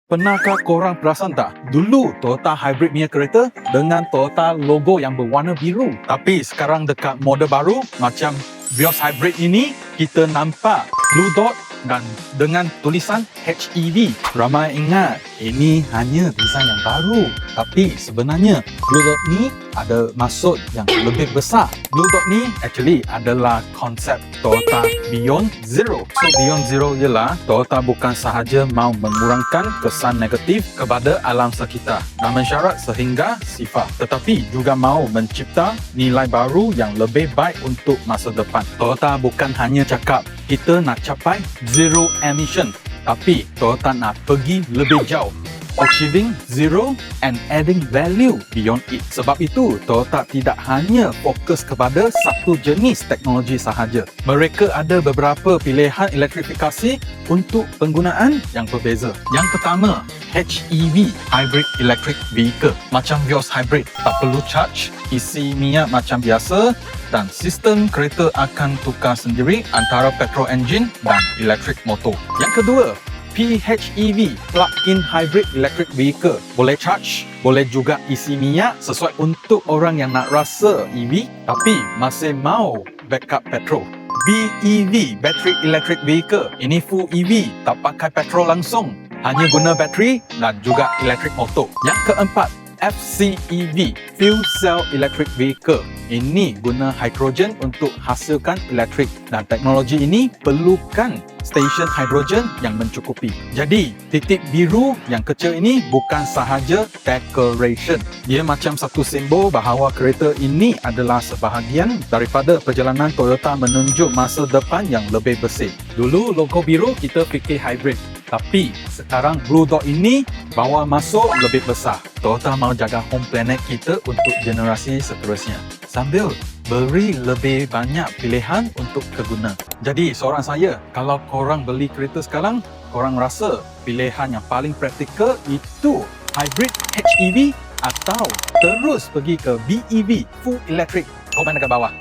Pernahkah korang perasan tak? Dulu Toyota Hybrid punya kereta dengan Toyota logo yang berwarna biru. Tapi sekarang dekat model baru macam Vios Hybrid ini, kita nampak blue dot dan dengan tulisan HEV. Ramai ingat ini hanya desain yang baru. Tapi sebenarnya blue dot ni ada maksud yang lebih besar. Blue dot ni actually adalah konsep Toyota Beyond Zero. So Beyond Zero ialah Toyota bukan sahaja mahu mengurangkan kesan negatif kepada alam sekitar dan mensyarat sehingga sifat, tetapi juga mahu mencipta nilai baru yang lebih baik untuk masa depan. Toyota bukan hanya cakap kita nak capai zero emission, tapi Toyota nak pergi lebih jauh, achieving zero and adding value beyond it. Sebab itu, Toyota tidak hanya fokus kepada satu jenis teknologi sahaja. Mereka ada beberapa pilihan elektrifikasi untuk penggunaan yang berbeza. Yang pertama, HEV, Hybrid Electric Vehicle. Macam Vios Hybrid, tak perlu charge, isi minyak macam biasa, dan sistem kereta akan tukar sendiri antara petrol engine dan electric motor. Yang kedua, PHEV, Plug-in Hybrid Electric Vehicle. Boleh charge, boleh juga isi minyak sesuai untuk orang yang nak rasa EV tapi masih mau backup petrol. BEV, Battery Electric Vehicle. Ini full EV, tak pakai petrol langsung, hanya guna bateri dan juga electric motor. Yang keempat, FCEV, Fuel Cell Electric Vehicle. Ini guna hidrogen untuk hasilkan elektrik dan teknologi ini perlukan stesen hidrogen yang mencukupi. Jadi, titik biru yang kecil ini bukan sahaja decoration. Ia macam satu simbol bahawa kereta ini adalah sebahagian daripada perjalanan Toyota menunjuk masa depan yang lebih bersih. Dulu logo biru kita fikir hybrid, tapi sekarang blue dot ini bawa masuk lebih besar. Toyota mahu jaga home planet kita untuk generasi seterusnya, sambil beri lebih banyak pilihan untuk keguna. Jadi soalan saya, kalau korang beli kereta sekarang, korang rasa pilihan yang paling praktikal itu hybrid HEV atau terus pergi ke BEV full electric? Komen dekat bawah.